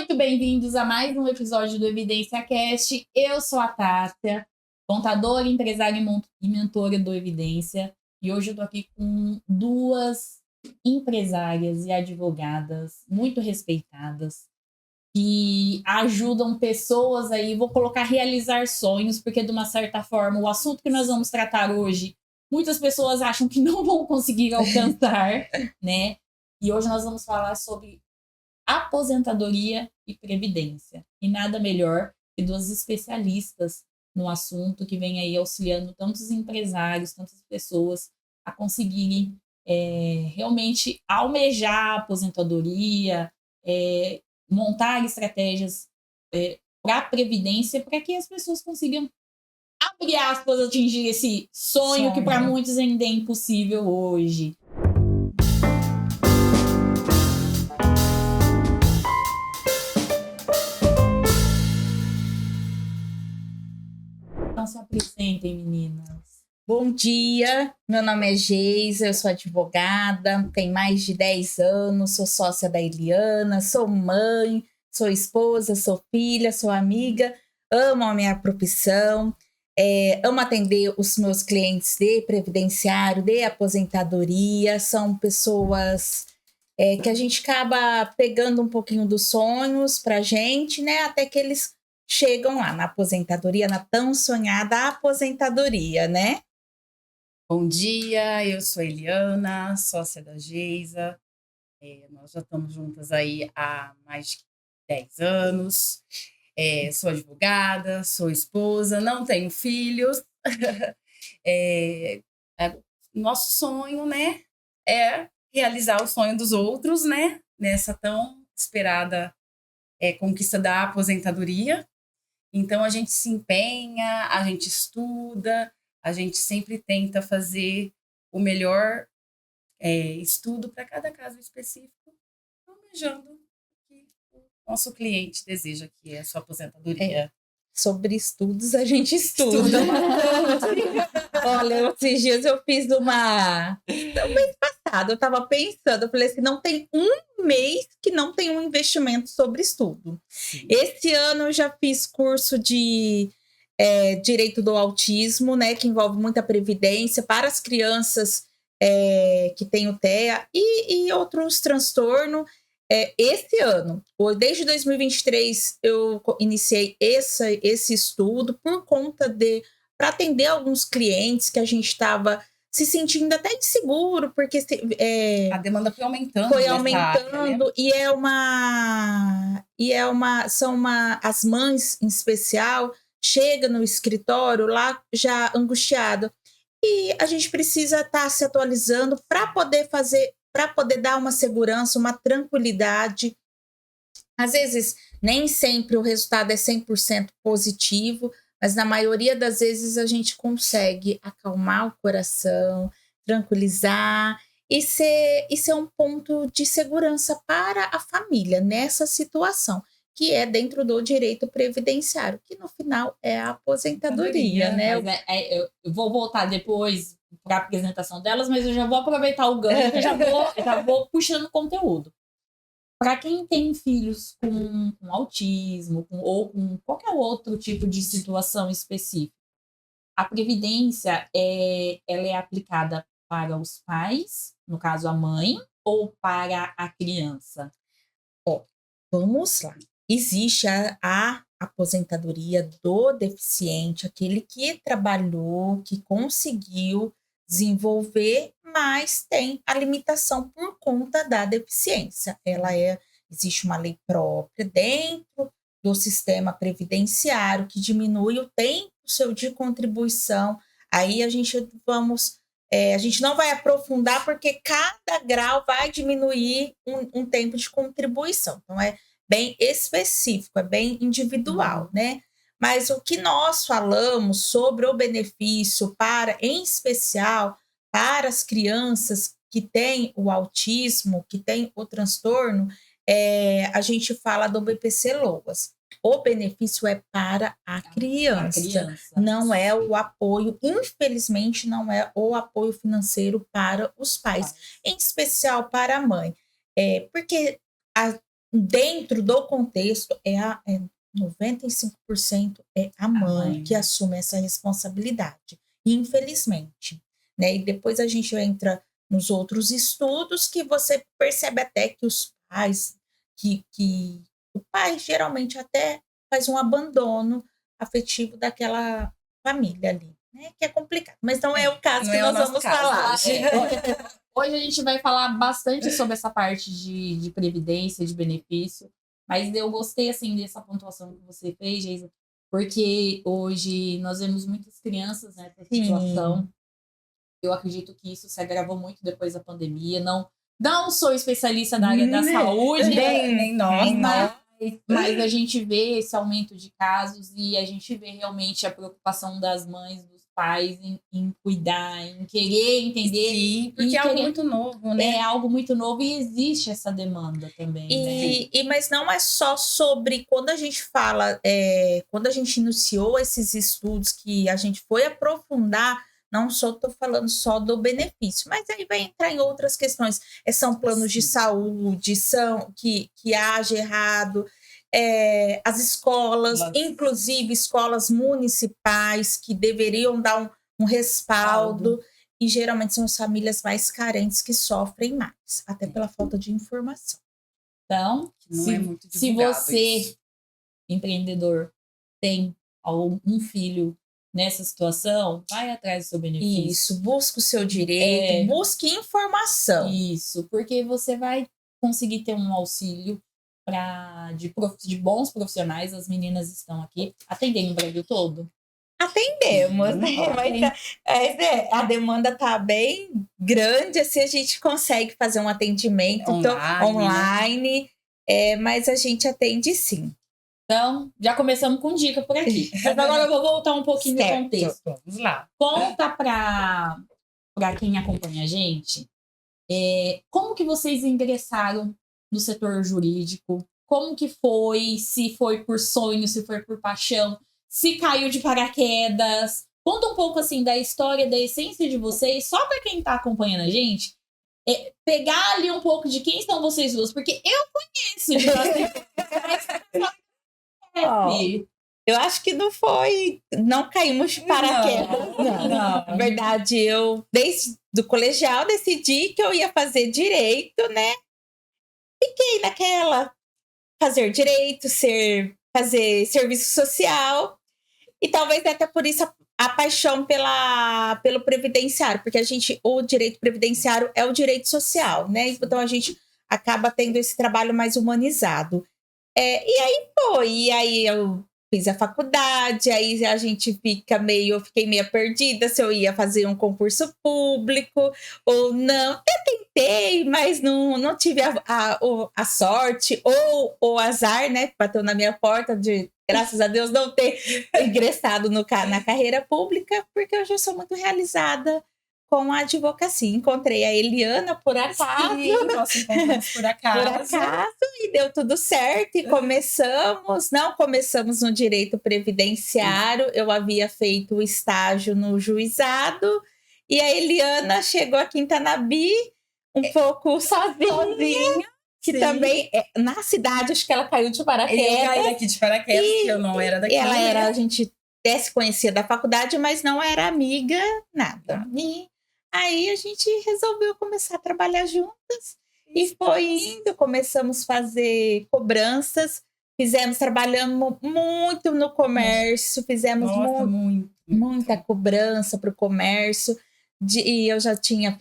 Muito bem-vindos a mais um episódio do Evidência Cast. Eu sou a Tássia, contadora, empresária e mentora do Evidência. E hoje eu tô aqui com duas empresárias e advogadas muito respeitadas que ajudam pessoas aí, vou colocar realizar sonhos, porque de uma certa forma o assunto que nós vamos tratar hoje, muitas pessoas acham que não vão conseguir alcançar, né? E hoje nós vamos falar sobre aposentadoria e previdência. E nada melhor que duas especialistas no assunto que vêm aí auxiliando tantos empresários, tantas pessoas a conseguirem realmente almejar a aposentadoria, montar estratégias para a previdência para que as pessoas consigam, abre aspas, atingir esse sonho que para muitos ainda é impossível hoje. Então se apresentem, meninas. Bom dia, meu nome é Geisa, eu sou advogada, tenho mais de 10 anos, sou sócia da Eliana, sou mãe, sou esposa, sou filha, sou amiga, amo a minha profissão, amo atender os meus clientes de previdenciário, de aposentadoria, são pessoas que a gente acaba pegando um pouquinho dos sonhos pra gente, né, até que eles chegam lá na aposentadoria, na tão sonhada aposentadoria, né? Bom dia, eu sou Eliana, sócia da Geisa. Nós já estamos juntas aí há mais de 10 anos. Sou advogada, sou esposa, não tenho filhos. Nosso sonho, né, é realizar o sonho dos outros, né, nessa tão esperada conquista da aposentadoria. Então, a gente se empenha, a gente estuda, a gente sempre tenta fazer o melhor estudo para cada caso específico, almejando o que o nosso cliente deseja, que é a sua aposentadoria. Sobre estudos, a gente estuda. Olha, esses dias eu fiz uma... No mês passado, eu estava pensando, eu falei assim, não tem um mês que não tem um investimento sobre estudo. Sim. Esse ano eu já fiz curso de direito do autismo, né, que envolve muita previdência para as crianças que têm o TEA e outros transtornos. Esse ano, desde 2023, eu iniciei esse estudo por conta para atender alguns clientes que a gente estava se sentindo até inseguro, porque a demanda foi aumentando. Foi aumentando, área, né? As mães em especial chegam no escritório lá já angustiado. E a gente precisa estar se atualizando para poder dar uma segurança, uma tranquilidade. Às vezes, nem sempre o resultado é 100% positivo, mas na maioria das vezes a gente consegue acalmar o coração, tranquilizar e ser um ponto de segurança para a família nessa situação, que é dentro do direito previdenciário, que no final é a aposentadoria, né? Mas eu vou voltar depois para a apresentação delas, mas eu já vou aproveitar o gancho e já vou puxando conteúdo. Para quem tem filhos com autismo ou com qualquer outro tipo de situação específica, a previdência ela é aplicada para os pais, no caso a mãe, ou para a criança? Vamos lá. Existe a aposentadoria do deficiente, aquele que trabalhou, que conseguiu desenvolver, mas tem a limitação por conta da deficiência. Existe uma lei própria dentro do sistema previdenciário que diminui o tempo seu de contribuição. Aí a gente não vai aprofundar porque cada grau vai diminuir um tempo de contribuição. Então, é bem específico, é bem individual, né? Mas o que nós falamos sobre o benefício em especial, para as crianças que têm o autismo, que têm o transtorno, a gente fala do BPC-LOAS. O benefício é para a criança, não é o apoio, infelizmente, não é o apoio financeiro para os pais, em especial para a mãe. Porque dentro do contexto, 95% é a mãe que assume essa responsabilidade, infelizmente, né? E depois a gente entra nos outros estudos que você percebe até que os pais, que o pai geralmente até faz um abandono afetivo daquela família ali, né? Que é complicado, mas não é o caso que nós vamos falar. Hoje a gente vai falar bastante sobre essa parte de previdência, de benefício, mas eu gostei, assim, dessa pontuação que você fez, Geisa, porque hoje nós vemos muitas crianças nessa situação. Eu acredito que isso se agravou muito depois da pandemia. Não sou especialista da área da saúde, nem nós, mas a gente vê esse aumento de casos e a gente vê realmente a preocupação das mães, dos pais em cuidar, em querer entender. Sim, porque é algo muito novo, né? É algo muito novo e existe essa demanda também, né? Mas não é só sobre quando a gente fala, quando a gente iniciou esses estudos que a gente foi aprofundar, não só estou falando só do benefício, mas aí vai entrar em outras questões. São planos de saúde, que age errado, as escolas, inclusive escolas municipais, que deveriam dar um respaldo, e geralmente são as famílias mais carentes que sofrem mais, até pela falta de informação. Então, se você, empreendedor, tem um filho nessa situação, vai atrás do seu benefício. Isso, busca o seu direito, busque informação. Isso, porque você vai conseguir ter um auxílio de bons profissionais. As meninas estão aqui atendendo o Brasil todo. Atendemos, né? Mas a demanda está bem grande, assim a gente consegue fazer um atendimento online, mas a gente atende sim. Então, já começamos com dica por aqui. Mas agora eu vou voltar um pouquinho no contexto. Vamos lá. Conta para quem acompanha a gente, como que vocês ingressaram no setor jurídico? Como que foi? Se foi por sonho, se foi por paixão? Se caiu de paraquedas? Conta um pouco, assim, da história, da essência de vocês, só para quem está acompanhando a gente, pegar ali um pouco de quem são vocês duas, porque eu conheço de vocês. Eu acho que não caímos de paraquedas. Não. Na verdade, eu, desde o colegial, decidi que eu ia fazer direito, né? Fiquei naquela, fazer direito, fazer serviço social, e talvez até por isso a paixão pelo previdenciário, porque o direito previdenciário é o direito social, né? Então a gente acaba tendo esse trabalho mais humanizado. E aí eu fiz a faculdade, aí eu fiquei meio perdida se eu ia fazer um concurso público ou não. Eu tentei, mas não tive a sorte ou o azar, né? Bateu na minha porta de, graças a Deus, não ter ingressado na carreira pública, porque hoje eu sou muito realizada com a advocacia. Encontrei a Eliana por acaso. Sim, nós encontramos por acaso. E deu tudo certo. E começamos no direito previdenciário. Eu havia feito o estágio no juizado. E a Eliana chegou aqui em Tanabi um pouco sozinha. Que também, na cidade, acho que ela caiu de paraquedas. Eu caí aqui de paraquedas, porque eu não era daqui. A gente até se conhecia da faculdade, mas não era amiga, nada. E aí a gente resolveu começar a trabalhar juntas. E foi indo, começamos a fazer cobranças, trabalhamos muito no comércio, fizemos muita cobrança para o comércio. E eu já tinha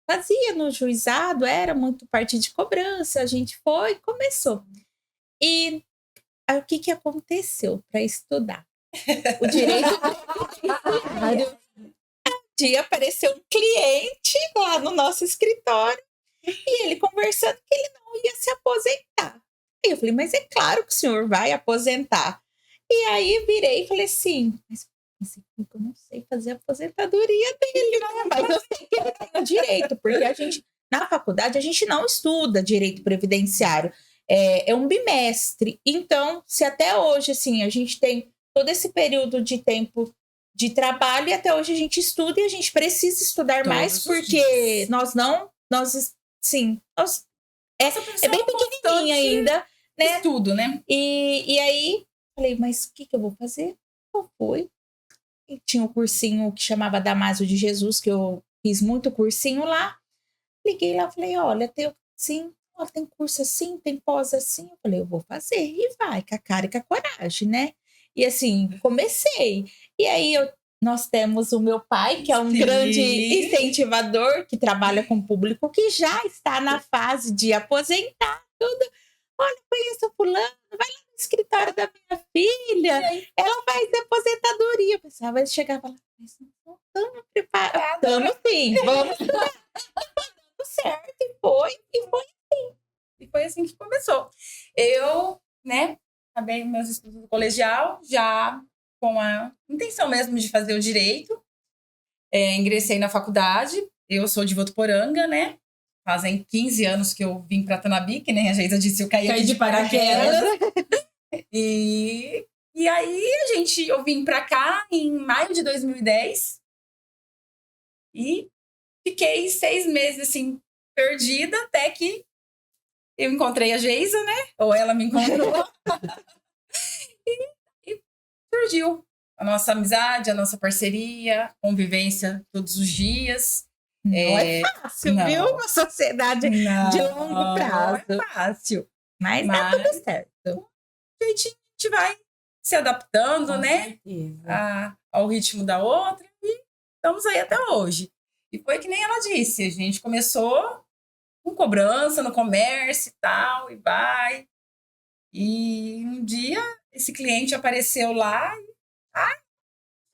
fazia no juizado, era muito parte de cobrança, a gente começou. E aí, o que aconteceu para estudar? O direito previdenciário. Um dia apareceu um cliente lá no nosso escritório e ele conversando que ele não ia se aposentar. Aí eu falei, mas é claro que o senhor vai aposentar. E aí virei e falei assim, mas eu não sei fazer a aposentadoria dele, né? Mas eu sei que ele tem o direito, porque na faculdade a gente não estuda direito previdenciário. É um bimestre. Então, se até hoje, assim, a gente tem todo esse período de tempo de trabalho e até hoje a gente estuda e a gente precisa estudar mais, porque nós É bem pequenininha ainda, né? Tudo, né? E aí, falei, mas o que eu vou fazer? Eu fui. E tinha um cursinho que chamava Damásio de Jesus, que eu fiz muito cursinho lá. Liguei lá, falei, olha, tem curso assim, tem pós assim. Eu falei, eu vou fazer. E vai, com a cara e com a coragem, né? E assim, comecei. E aí, nós temos o meu pai, que é um grande incentivador, que trabalha com público, que já está na fase de aposentar tudo. Olha, conheço a fulano, vai lá no escritório da minha filha, ela faz aposentadoria. O pessoal vai chegar e falar, mas não estamos preparados. Estamos sim, vamos estudar. Deu certo, e foi assim. E foi assim que começou. Eu, né, acabei meus estudos do colegial, já com a intenção mesmo de fazer o direito. Ingressei na faculdade, eu sou de Votuporanga, né? Fazem 15 anos que eu vim para Tanabi, que nem a Geisa disse, eu caí de paraquedas. E aí eu vim para cá em maio de 2010 e fiquei 6 meses assim perdida até que eu encontrei a Geisa, né? Ou ela me encontrou. e surgiu a nossa amizade, a nossa parceria, convivência todos os dias. Não é fácil, viu? Uma sociedade de longo prazo. Não é fácil. Mas tá tudo certo. A gente vai se adaptando, né? Ao ritmo da outra e estamos aí até hoje. E foi que nem ela disse, a gente começou com cobrança no comércio e tal, e vai. E um dia esse cliente apareceu lá e o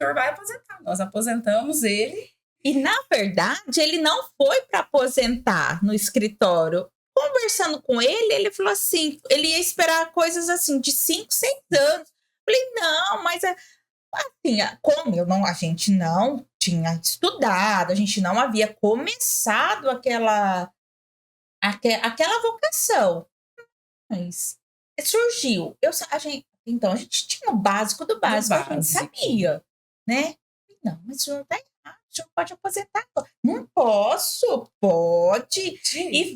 senhor vai aposentar. Nós aposentamos ele. E, na verdade, ele não foi para aposentar no escritório. Conversando com ele, ele falou assim, ele ia esperar coisas assim de 5, 6 anos. Falei, não, mas assim, como a gente não tinha estudado, a gente não havia começado aquela vocação. Mas surgiu. Então, a gente tinha o básico do básico, a gente sabia, né? Não, mas o senhor tá errado, o senhor pode aposentar. Não posso, pode. Sim. E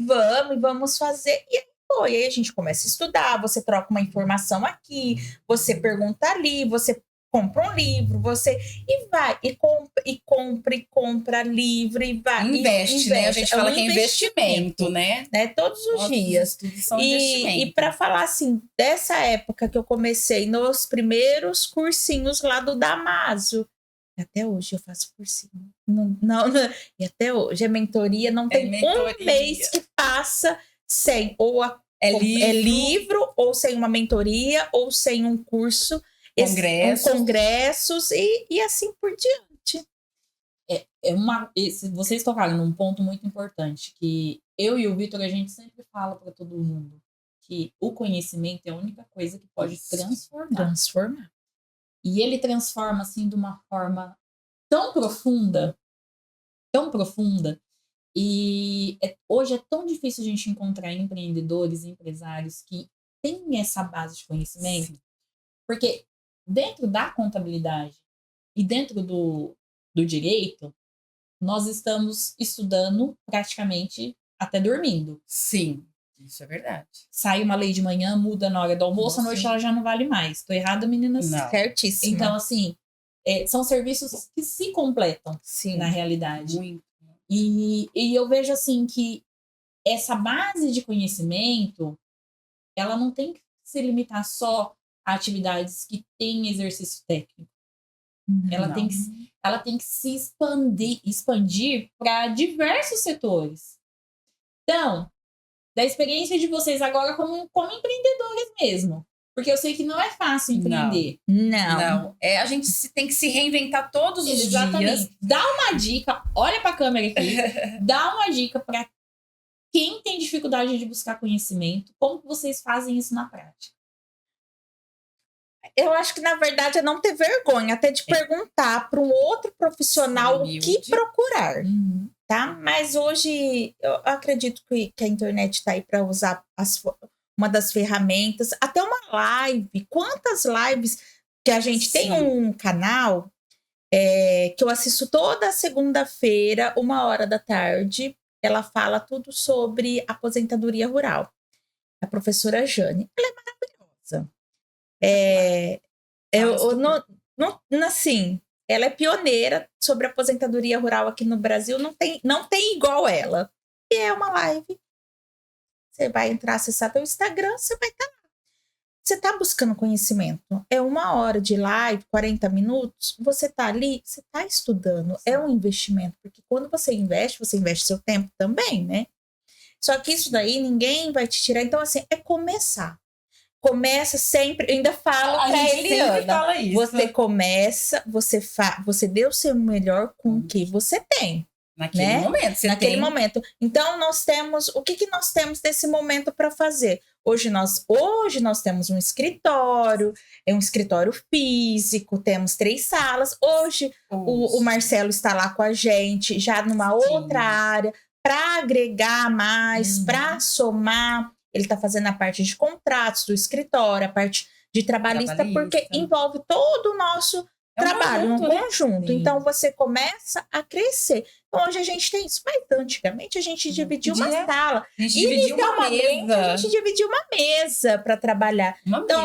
vamos fazer. E aí foi. Aí a gente começa a estudar, você troca uma informação aqui, você pergunta ali, você compra um livro, e vai, e compra livro, e vai. Investe, né? A gente fala que é investimento, né? Todos os dias. E para falar assim, dessa época que eu comecei nos primeiros cursinhos lá do Damásio, até hoje eu faço cursinho. Não, e até hoje a mentoria não tem um mês que passa sem livro, ou sem uma mentoria, ou sem um curso, congressos e assim por diante. Vocês tocaram num ponto muito importante, que eu e o Vitor, a gente sempre fala para todo mundo que o conhecimento é a única coisa que pode transformar. E ele transforma, assim, de uma forma tão profunda, e hoje é tão difícil a gente encontrar empreendedores, empresários que têm essa base de conhecimento. Sim. Porque dentro da contabilidade e dentro do direito, nós estamos estudando praticamente até dormindo. Sim. Isso é verdade. Sai uma lei de manhã, muda na hora do almoço, à noite ela já não vale mais. Tô errada, meninas? Não. Certíssimo. Então, assim, são serviços que se completam. Sim. Na realidade. Muito. E eu vejo, assim, que essa base de conhecimento, ela não tem que se limitar só a atividades que têm exercício técnico. Ela tem que se expandir para diversos setores. Então, da experiência de vocês agora como empreendedores mesmo. Porque eu sei que não é fácil empreender. Não. A gente tem que se reinventar todos os dias. Dá uma dica, olha para a câmera aqui, dá uma dica para quem tem dificuldade de buscar conhecimento, como que vocês fazem isso na prática? Eu acho que, na verdade, é não ter vergonha até de perguntar para um outro profissional o que procurar. Tá? Mas hoje eu acredito que a internet está aí para usar uma das ferramentas, até uma live. Quantas lives que a gente tem um canal que eu assisto toda segunda-feira, 1h da tarde. ela fala tudo sobre aposentadoria rural. A professora Jane, ela é maravilhosa. Assim, ela é pioneira sobre aposentadoria rural aqui no Brasil, não tem igual ela. E é uma live. Você vai entrar, acessar teu Instagram, você vai estar lá. Você está buscando conhecimento. É 1 hora de live, 40 minutos. Você está ali, você está estudando. É um investimento. Porque quando você investe seu tempo também, né? Só que isso daí ninguém vai te tirar. Então, assim, é começar. Começa sempre, eu ainda falo para Eliana. Você começa, você dê o seu melhor com o que você tem. Naquele momento. Naquele momento. Então, nós temos... O que nós temos nesse momento para fazer? Hoje nós temos um escritório, é um escritório físico, temos 3 salas. Hoje o Marcelo está lá com a gente, já numa outra área, para agregar mais, para somar. Ele está fazendo a parte de contratos do escritório, a parte de trabalhista. Porque envolve todo o nosso trabalho, um conjunto. Né? Então, você começa a crescer. Então, hoje a gente tem isso. Mas, antigamente, a gente dividia uma sala. Inicialmente, a gente dividia uma mesa para trabalhar.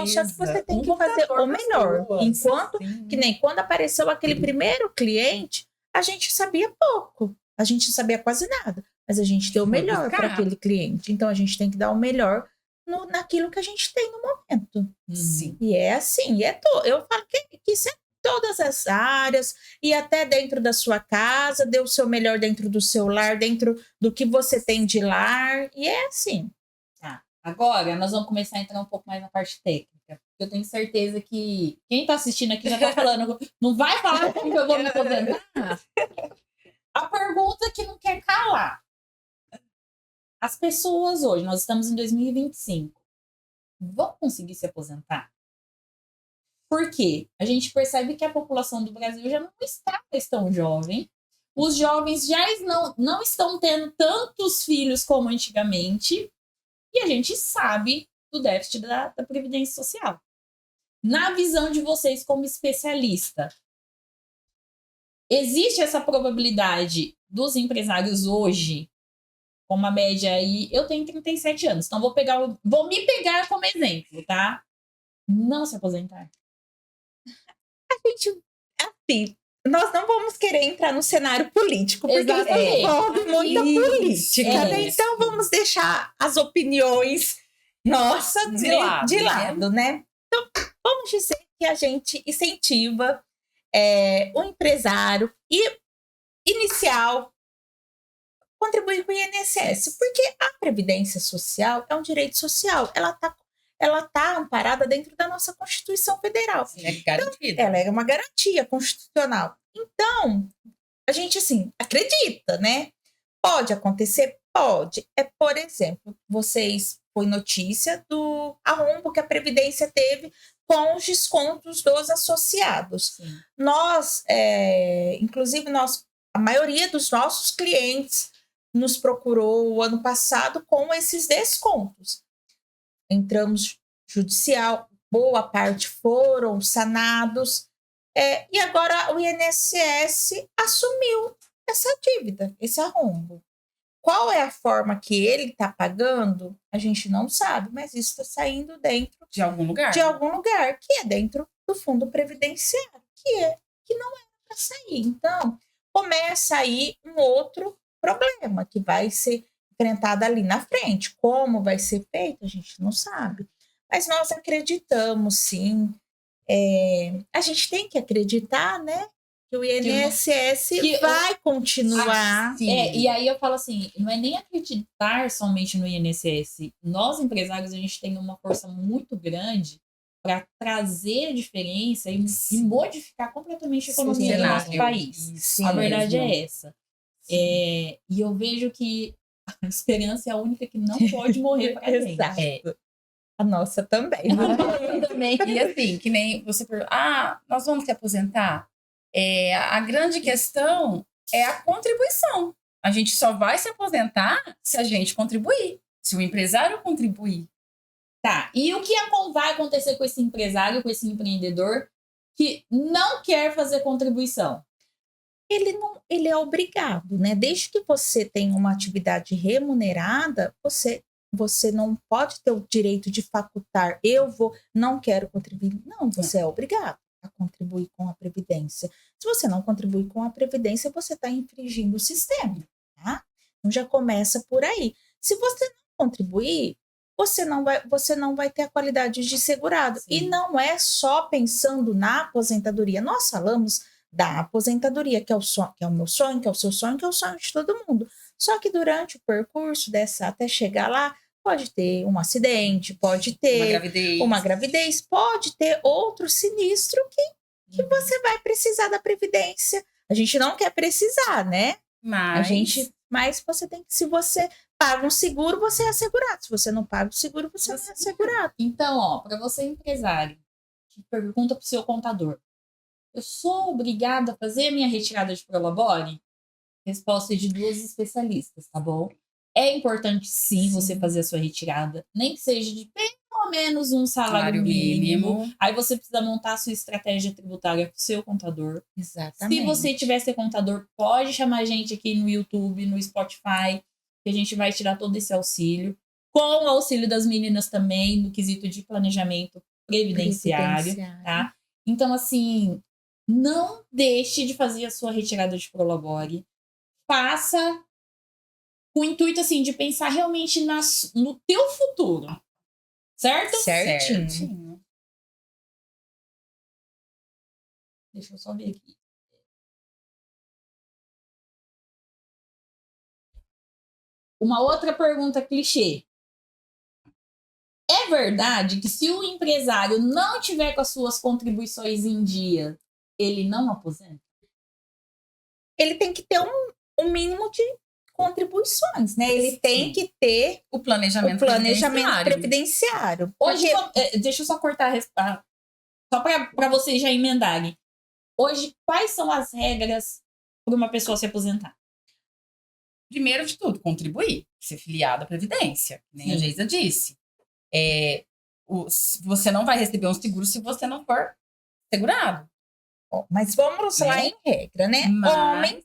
Só que você tem que fazer o melhor. Enquanto, que nem quando apareceu aquele primeiro cliente, a gente sabia pouco. A gente não sabia quase nada. Mas a gente deu o melhor para aquele cliente. Então, a gente tem que dar o melhor naquilo que a gente tem no momento. Sim. E é assim. Eu falo que isso é todas as áreas, e até dentro da sua casa, dê o seu melhor dentro do seu lar, dentro do que você tem de lar, e é assim. Tá. Agora, nós vamos começar a entrar um pouco mais na parte técnica. Eu tenho certeza que quem está assistindo aqui já está falando, não vai falar como que eu vou me aposentar? A pergunta que não quer calar. As pessoas hoje, nós estamos em 2025, vão conseguir se aposentar? Por quê? A gente percebe que a população do Brasil já não está mais tão jovem. Os jovens já não estão tendo tantos filhos como antigamente. E a gente sabe do déficit da Previdência Social. Na visão de vocês como especialista, existe essa probabilidade dos empresários hoje, com uma média aí... Eu tenho 37 anos, então vou me pegar como exemplo, tá? Não se aposentar. A gente, assim, nós não vamos querer entrar no cenário político, porque isso envolve muita política, né? Então vamos deixar as opiniões nossas de lado, né? Então, vamos dizer que a gente incentiva o empresário inicial contribuir com o INSS, porque a Previdência Social é um direito social, ela está amparada dentro da nossa Constituição Federal. Sim, é garantida. Então, ela é uma garantia constitucional. Então, a gente, assim, acredita, né? Pode acontecer? Pode. Por exemplo, foi notícia do arrombo que a Previdência teve com os descontos dos associados. Sim. Inclusive, a maioria dos nossos clientes nos procurou o ano passado com esses descontos. Entramos judicial, boa parte foram sanados, e agora o INSS assumiu essa dívida, esse arrombo. Qual é a forma que ele está pagando? A gente não sabe, mas isso está saindo dentro de algum lugar. Que é dentro do fundo previdenciário, que não era para sair. Então, começa aí um outro problema que vai ser enfrentado ali na frente. Como vai ser feito, a gente não sabe. Mas nós acreditamos, sim. A gente tem que acreditar, né? Que o INSS vai continuar. E aí eu falo assim, não é nem acreditar somente no INSS. Nós, empresários, a gente tem uma força muito grande para trazer a diferença e modificar completamente a economia do nosso país. Sim, a verdade é essa. E eu vejo que a esperança é a única que não pode morrer para a gente. A nossa também. E assim, que nem você perguntou, nós vamos se aposentar? A grande questão é a contribuição. A gente só vai se aposentar se a gente contribuir, se o empresário contribuir. Tá, e o que vai acontecer com esse empresário, com esse empreendedor que não quer fazer contribuição? Ele é obrigado, né? Desde que você tenha uma atividade remunerada, você não pode ter o direito de facultar, não quero contribuir. Não, você é obrigado a contribuir com a Previdência. Se você não contribuir com a Previdência, você está infringindo o sistema, tá? Então já começa por aí. Se você não contribuir, você não vai ter a qualidade de segurado. Sim. E não é só pensando na aposentadoria. Nós falamos da aposentadoria, que é o meu sonho, que é o seu sonho, que é o sonho de todo mundo. Só que durante o percurso até chegar lá, pode ter um acidente, pode ter uma gravidez, pode ter outro sinistro que você vai precisar da Previdência. A gente não quer precisar, né? Mas você tem que, se você paga um seguro, você é assegurado. Se você não paga o seguro, você não é assegurado. Então, para você empresário, que pergunta para o seu contador, eu sou obrigada a fazer a minha retirada de Prolabore? Resposta de 2 especialistas, tá bom? É importante, sim, você fazer a sua retirada, nem que seja de pelo menos um salário mínimo. Aí você precisa montar a sua estratégia tributária com o seu contador. Exatamente. Se você tiver seu contador, pode chamar a gente aqui no YouTube, no Spotify, que a gente vai tirar todo esse auxílio. Com o auxílio das meninas também, no quesito de planejamento previdenciário. Tá? Então, assim, não deixe de fazer a sua retirada de Prolabore. Faça com o intuito, assim, de pensar realmente no teu futuro. Certo? Certinho. Deixa eu só ver aqui. Uma outra pergunta clichê. É verdade que se o empresário não tiver com as suas contribuições em dia, ele não aposenta? Ele tem que ter um mínimo de contribuições, né? Ele tem que ter o planejamento previdenciário. Hoje, deixa eu só cortar, só para vocês já emendarem. Hoje, quais são as regras para uma pessoa se aposentar? Primeiro de tudo, contribuir, ser filiado à Previdência, nem a Geisa disse. Você não vai receber um seguro se você não for segurado. Mas vamos lá em regra, né? Homem,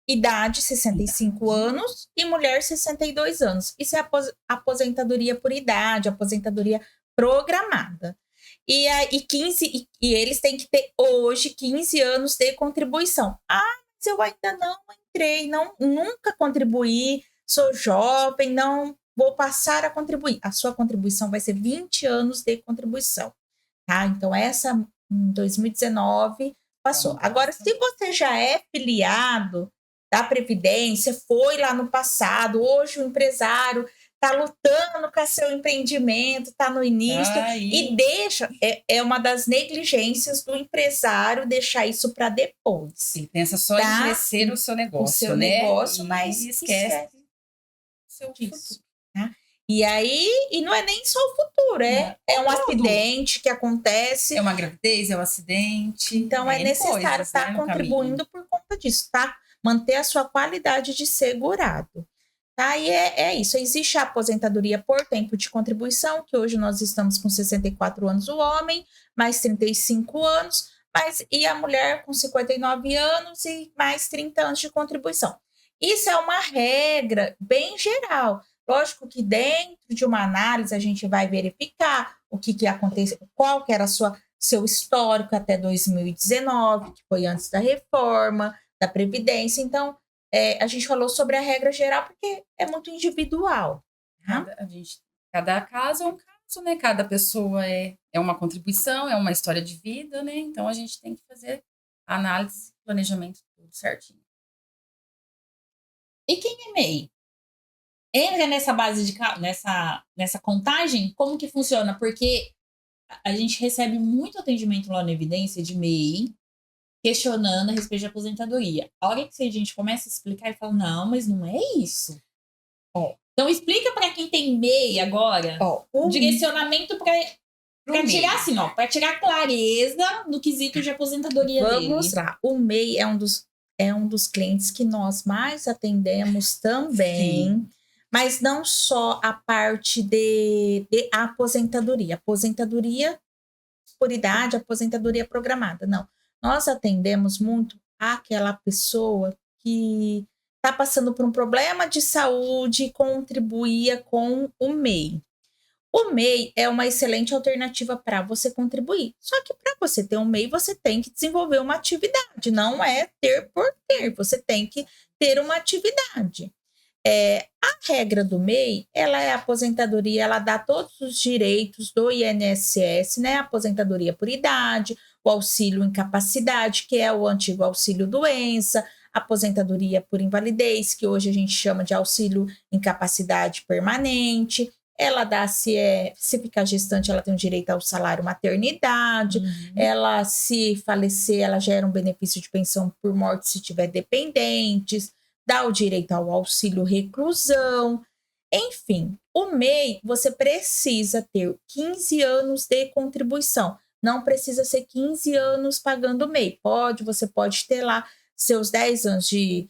idade 65 anos e mulher 62 anos. Isso é aposentadoria por idade, aposentadoria programada. E eles têm que ter hoje 15 anos de contribuição. Mas eu ainda não entrei, nunca contribuí, sou jovem, não vou passar a contribuir. A sua contribuição vai ser 20 anos de contribuição, tá? Então, essa em 2019 passou. Agora, se você já é filiado da Previdência, foi lá no passado, hoje o empresário está lutando com o seu empreendimento, está no início, e deixa, é uma das negligências do empresário deixar isso para depois. Ele pensa só em crescer o seu negócio, negócio, mas esquece o seu futuro. Tá? E não é nem só o futuro, é um acidente que acontece. É uma gravidez, é um acidente. Então, é necessário estar contribuindo por conta disso, tá? Manter a sua qualidade de segurado. Tá? E é isso. Existe a aposentadoria por tempo de contribuição, que hoje nós estamos com 64 anos o homem, mais 35 anos, e a mulher com 59 anos e mais 30 anos de contribuição. Isso é uma regra bem geral. Lógico que dentro de uma análise a gente vai verificar o que aconteceu, qual que era seu histórico até 2019, que foi antes da reforma, da Previdência. Então, a gente falou sobre a regra geral porque é muito individual. Tá? Cada caso é um caso, né? Cada pessoa é uma contribuição, é uma história de vida, né? Então, a gente tem que fazer análise, planejamento, tudo certinho. E quem é MEI? Entra nessa base nessa contagem? Como que funciona? Porque a gente recebe muito atendimento lá na Evidência de MEI, questionando a respeito de aposentadoria. A hora que a gente começa a explicar, ele fala, não, mas não é isso. Então, explica para quem tem MEI agora, o direcionamento para tirar assim, para tirar clareza no quesito de aposentadoria dele. Vamos lá. O MEI é um dos clientes que nós mais atendemos também. Sim. Mas não só a parte de aposentadoria. Aposentadoria por idade, aposentadoria programada. Não. Nós atendemos muito àquela pessoa que está passando por um problema de saúde e contribuía com o MEI. O MEI é uma excelente alternativa para você contribuir. Só que para você ter um MEI, você tem que desenvolver uma atividade. Não é ter por ter. Você tem que ter uma atividade. A regra do MEI, ela é a aposentadoria, ela dá todos os direitos do INSS, né? Aposentadoria por idade, o auxílio incapacidade, que é o antigo auxílio doença, aposentadoria por invalidez, que hoje a gente chama de auxílio incapacidade permanente. Ela dá, se ficar gestante, ela tem o direito ao salário maternidade. Ela, se falecer, ela gera um benefício de pensão por morte se tiver dependentes. Dá o direito ao auxílio reclusão. Enfim, o MEI, você precisa ter 15 anos de contribuição. Não precisa ser 15 anos pagando MEI. Você pode ter lá seus 10 anos de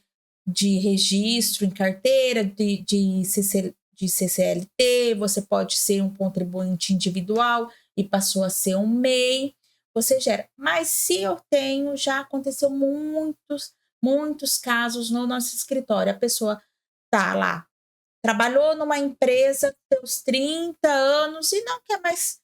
registro em carteira, de CCLT, você pode ser um contribuinte individual e passou a ser um MEI, você gera. Mas se eu tenho, já aconteceu muitos casos no nosso escritório, a pessoa tá lá, trabalhou numa empresa, seus 30 anos e não quer mais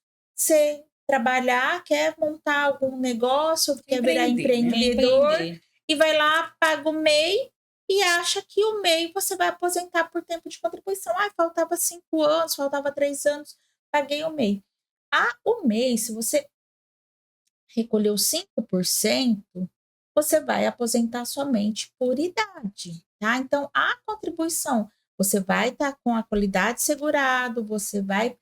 trabalhar, quer montar algum negócio, quer virar empreendedor e vai lá, paga o MEI, e acha que o MEI você vai aposentar por tempo de contribuição. Faltava 5 anos, faltava 3 anos, paguei o MEI. O MEI, se você recolheu 5%, você vai aposentar somente por idade, tá? Então, a contribuição, você vai estar com a qualidade segurado, você vai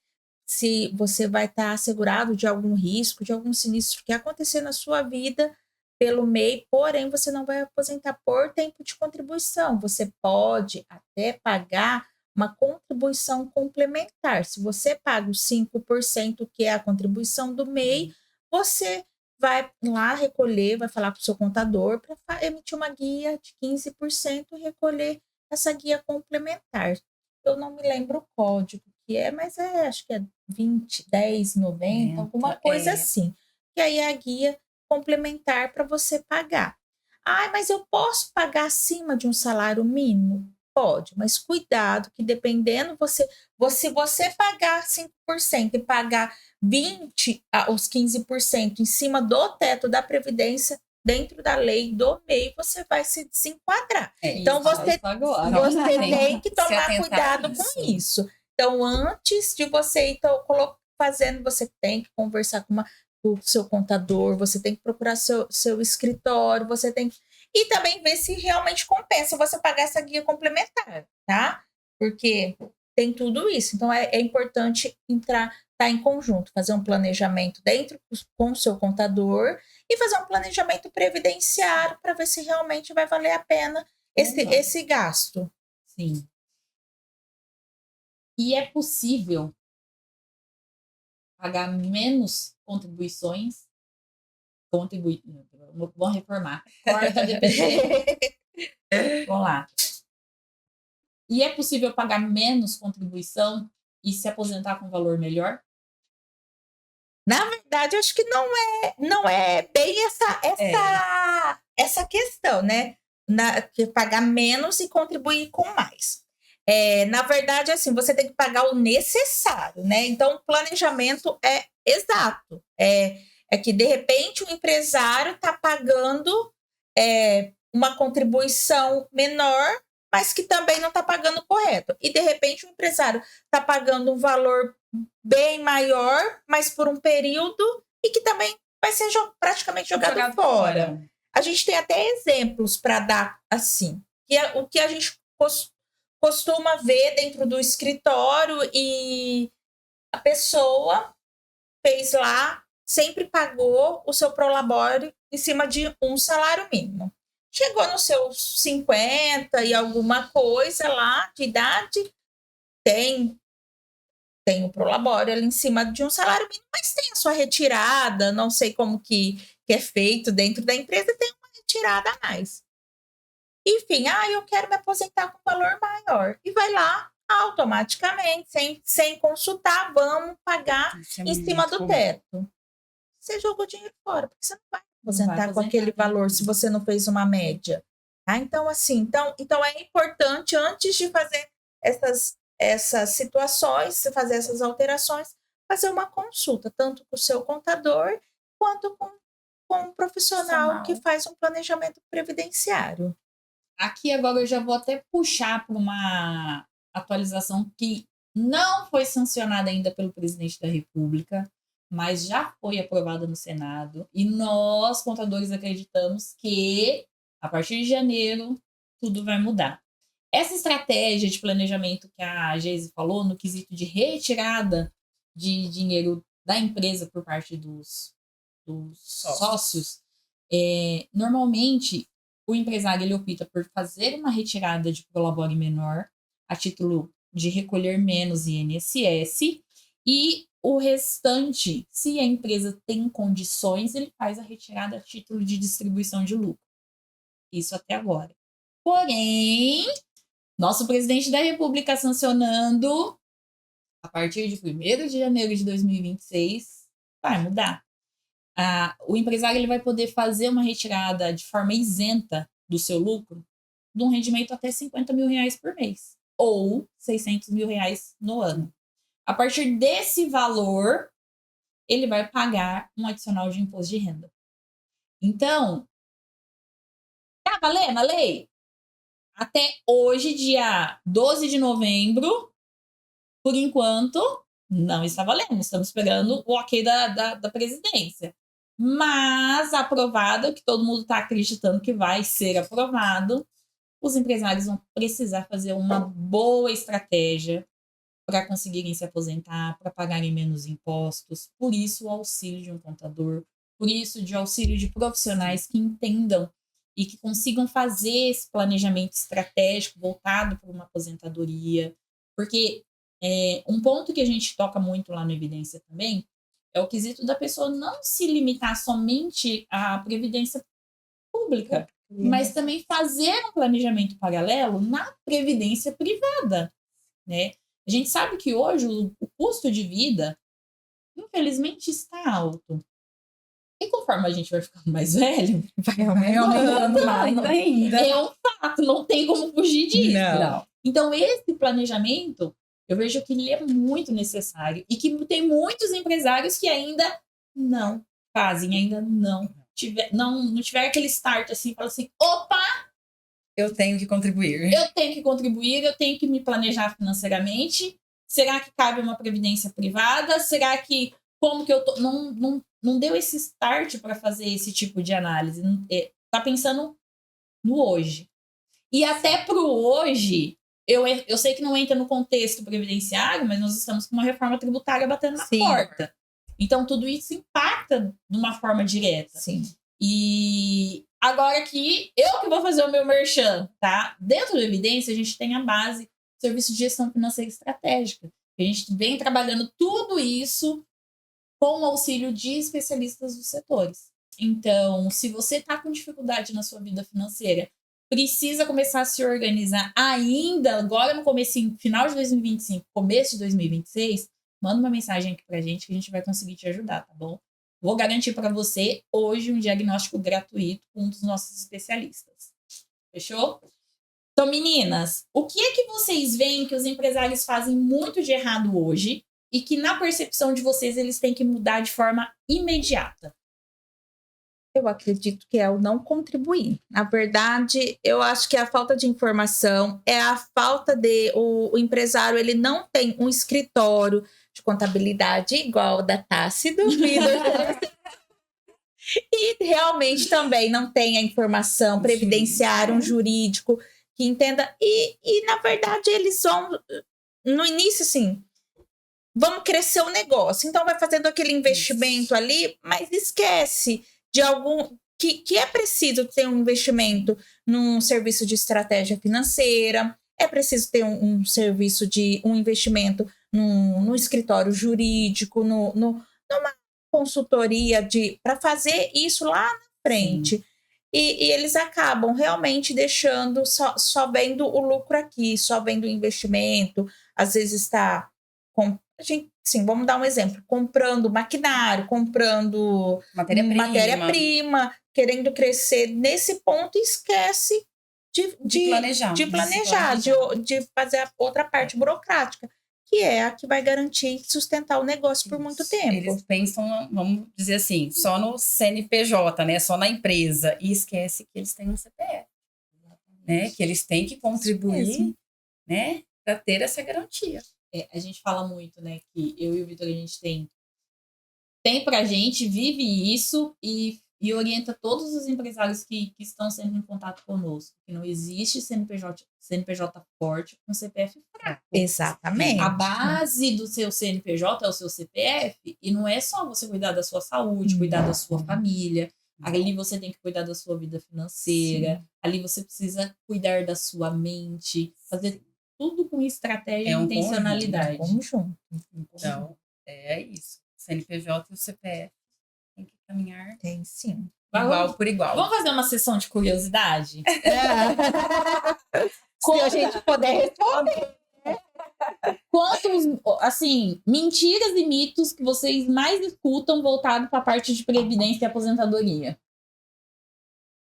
estar assegurado de algum risco, de algum sinistro que acontecer na sua vida, pelo MEI, porém você não vai aposentar por tempo de contribuição. Você pode até pagar uma contribuição complementar. Se você paga os 5%, que é a contribuição do MEI, você vai lá recolher, vai falar para o seu contador para emitir uma guia de 15% e recolher essa guia complementar. Eu não me lembro o código que é, mas acho que é 10,90, alguma coisa assim. E aí a guia complementar para você pagar. Mas eu posso pagar acima de um salário mínimo? Pode, mas cuidado que dependendo, se você pagar 5% e pagar 20% aos 15% em cima do teto da Previdência, dentro da lei do MEI, você vai se desenquadrar. Então, você tem que tomar cuidado com isso. Então, antes de você ir fazendo, você tem que conversar com o seu contador, você tem que procurar seu escritório, você tem que... E também ver se realmente compensa você pagar essa guia complementar, tá? Porque tem tudo isso. Então, é importante tá em conjunto, fazer um planejamento com o seu contador e fazer um planejamento previdenciário para ver se realmente vai valer a pena esse gasto. Sim. E é possível pagar menos contribuições? Vamos reformar. Corta DPG. Vamos lá. E é possível pagar menos contribuição e se aposentar com valor melhor? Na verdade, acho que não é bem essa questão, né? Pagar menos e contribuir com mais. Na verdade, assim, você tem que pagar o necessário, né? Então, o planejamento é exato. É que, de repente, o empresário está pagando uma contribuição menor, mas que também não está pagando correto. E, de repente, o empresário está pagando um valor bem maior, mas por um período, e que também vai ser praticamente jogado fora. A gente tem até exemplos para dar assim, que é o que a gente costuma ver dentro do escritório, e a pessoa fez lá, sempre pagou o seu prolabore em cima de um salário mínimo. Chegou nos seus 50 e alguma coisa lá de idade, tem o prolabore ali em cima de um salário mínimo, mas tem a sua retirada, não sei como que é feito dentro da empresa, tem uma retirada a mais. Enfim, eu quero me aposentar com valor maior. E vai lá, automaticamente, sem consultar, vamos pagar em cima do teto. Você jogou dinheiro fora, porque você não vai aposentar com aquele valor se você não fez uma média. Tá? Então, assim, então é importante, antes de fazer essas situações, fazer essas alterações, fazer uma consulta, tanto com o seu contador, quanto com um profissional que faz um planejamento previdenciário. Aqui agora eu já vou até puxar para uma atualização que não foi sancionada ainda pelo presidente da República, mas já foi aprovada no Senado. E nós, contadores, acreditamos que, a partir de janeiro, tudo vai mudar. Essa estratégia de planejamento que a Geise falou, no quesito de retirada de dinheiro da empresa por parte dos sócios, normalmente o empresário ele opta por fazer uma retirada de prolabore menor a título de recolher menos INSS e o restante, se a empresa tem condições, ele faz a retirada a título de distribuição de lucro. Isso até agora. Porém, nosso presidente da República sancionando, a partir de 1º de janeiro de 2026, vai mudar. O empresário ele vai poder fazer uma retirada de forma isenta do seu lucro de um rendimento até R$50 mil por mês ou R$600 mil no ano. A partir desse valor, ele vai pagar um adicional de imposto de renda. Então, tá valendo a lei? Até hoje, dia 12 de novembro, por enquanto, não está valendo. Estamos esperando o ok da presidência. Mas aprovado, que todo mundo está acreditando que vai ser aprovado, os empresários vão precisar fazer uma boa estratégia para conseguirem se aposentar, para pagarem menos impostos. Por isso, o auxílio de um contador, por isso, de auxílio de profissionais que entendam e que consigam fazer esse planejamento estratégico voltado para uma aposentadoria. Porque um ponto que a gente toca muito lá no Evidência também é o quesito da pessoa não se limitar somente à previdência pública, mas também fazer um planejamento paralelo na previdência privada, né? A gente sabe que hoje o custo de vida, infelizmente, está alto. E conforme a gente vai ficando mais velho, vai aumentando mais ainda. É um fato, não tem como fugir disso. Não. Então, esse planejamento, eu vejo que ele é muito necessário e que tem muitos empresários que ainda não fazem, ainda não tiveram aquele start assim, fala assim, opa! Eu tenho que contribuir. Eu tenho que me planejar financeiramente. Será que cabe uma previdência privada? Será que, como que eu tô... Não deu esse start para fazer esse tipo de análise. Tá pensando no hoje. E até pro hoje... Eu sei que não entra no contexto previdenciário, mas nós estamos com uma reforma tributária batendo na porta. Então, tudo isso impacta de uma forma direta. Sim. E agora aqui, eu que vou fazer o meu merchan, tá? Dentro do Evidência, a gente tem a base Serviço de Gestão Financeira Estratégica. A gente vem trabalhando tudo isso com o auxílio de especialistas dos setores. Então, se você está com dificuldade na sua vida financeira, precisa começar a se organizar ainda, agora no comecinho, final de 2025, começo de 2026, manda uma mensagem aqui pra gente que a gente vai conseguir te ajudar, tá bom? Vou garantir para você hoje um diagnóstico gratuito com um dos nossos especialistas. Fechou? Então, meninas, o que é que vocês veem que os empresários fazem muito de errado hoje e que na percepção de vocês eles têm que mudar de forma imediata? Eu acredito que é o não contribuir. Na verdade, eu acho que a falta de informação é a falta de... O empresário, ele não tem um escritório de contabilidade igual da Tácito. E realmente também não tem a informação previdenciária, um jurídico que entenda. E na verdade, eles vão... No início, assim... Vamos crescer o negócio. Então, vai fazendo aquele investimento ali, mas esquece... de algum que é preciso ter um investimento num serviço de estratégia financeira, é preciso ter um serviço de um investimento num escritório jurídico, numa consultoria para fazer isso lá na frente. E eles acabam realmente deixando só vendo o lucro aqui, só vendo o investimento, às vezes está a gente, sim, vamos dar um exemplo, comprando maquinário, comprando matéria-prima, querendo crescer nesse ponto, esquece de planejar. de fazer a outra parte burocrática, que é a que vai garantir e sustentar o negócio por muito tempo. Eles pensam, vamos dizer assim, só no CNPJ, né? Só na empresa. E esquece que eles têm um CPF. Né? Que eles têm que contribuir, né? Para ter essa garantia. A gente fala muito, né? Que eu e o Vitor, a gente tem pra gente, vive isso e orienta todos os empresários que estão sempre em contato conosco. Que não existe CNPJ forte com CPF fraco. Exatamente. A base do seu CNPJ é o seu CPF. E não é só você cuidar da sua saúde, cuidar da sua família. Ali você tem que cuidar da sua vida financeira. Sim. Ali você precisa cuidar da sua mente. Fazer tudo com estratégia e intencionalidade. Conjunto. Então, é isso. O CNPJ e o CPF tem que caminhar. Tem, sim. Igual por igual. Vamos fazer uma sessão de curiosidade? Se a gente puder responder. Quantos, assim, mentiras e mitos que vocês mais escutam voltado para a parte de previdência e aposentadoria?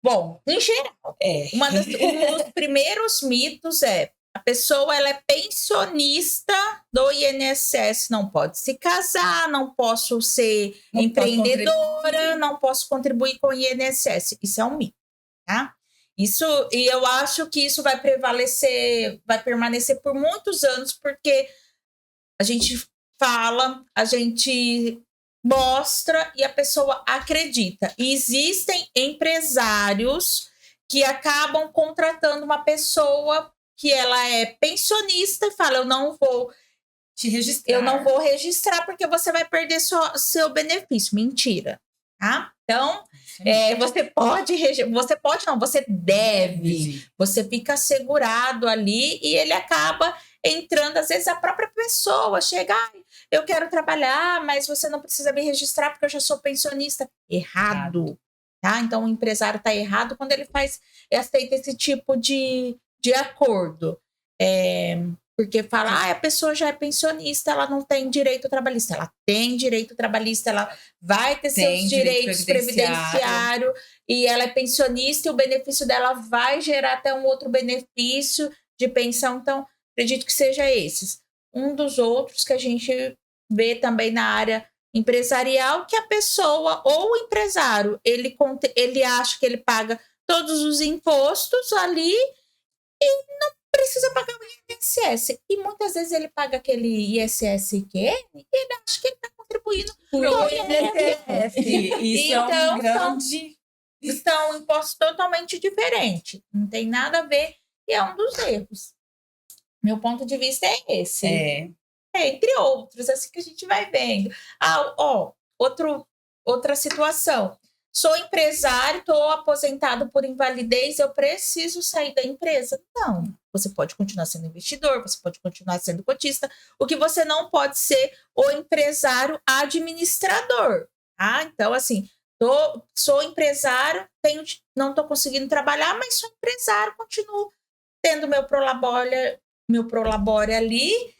Bom, em geral, um dos primeiros mitos é a pessoa ela é pensionista do INSS, não pode se casar, não posso ser empreendedora, não posso contribuir com o INSS. Isso é um mito, tá? Isso, e eu acho que isso vai permanecer por muitos anos, porque a gente fala, a gente mostra e a pessoa acredita. E existem empresários que acabam contratando uma pessoa que ela é pensionista e fala, eu não vou te registrar. Eu não vou registrar porque você vai perder seu benefício. Mentira, tá? Então, você deve. Você fica assegurado ali e ele acaba entrando, às vezes a própria pessoa chega, eu quero trabalhar, mas você não precisa me registrar porque eu já sou pensionista. Errado, tá? Então, o empresário está errado quando ele aceita esse tipo de acordo. Porque fala, a pessoa já é pensionista, ela não tem direito trabalhista. Ela tem direito trabalhista, ela vai ter seus direitos previdenciários e ela é pensionista e o benefício dela vai gerar até um outro benefício de pensão. Então, acredito que seja esses. Um dos outros que a gente vê também na área empresarial, que a pessoa ou o empresário, ele acha que ele paga todos os impostos ali e não precisa pagar o INSS. E muitas vezes ele paga aquele ISSQN e ele acha que ele está contribuindo para o INSS. Isso então, é um grande... São impostos totalmente diferentes. Não tem nada a ver e é um dos erros. Meu ponto de vista é esse. Entre outros, assim que a gente vai vendo. Outra situação. Sou empresário, estou aposentado por invalidez, eu preciso sair da empresa. Não, você pode continuar sendo investidor, você pode continuar sendo cotista. O que você não pode ser o empresário administrador. Tá? Então, assim, sou empresário, não estou conseguindo trabalhar, mas sou empresário, continuo tendo meu prolabore ali.